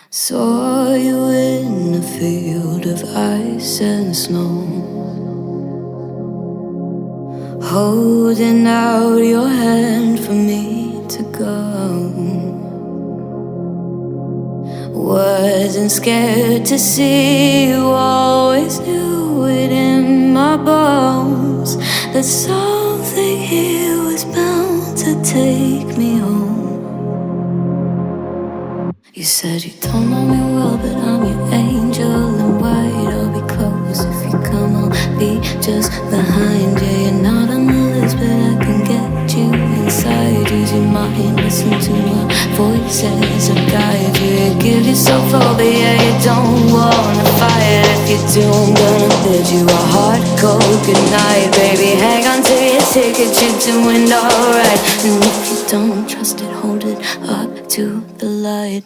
Saw you in a field of ice and snow, holding out your hand for me to go. Wasn't scared to see you, always knew it in my bones that something here was bound to take me home. You said you don't know me well, but I'm your angel in white. I'll be close if you come, I'll be just behind you. You're not on the list, but I can get you inside. Use your mind, listen to my voices, I'll guide you. You give yourself over, yeah, you don't wanna fight. If you do, I'm gonna bid you a hard, cold goodnight. Baby, hang on to your ticket, you're doing alright. And if you don't trust it, hold it up to the light.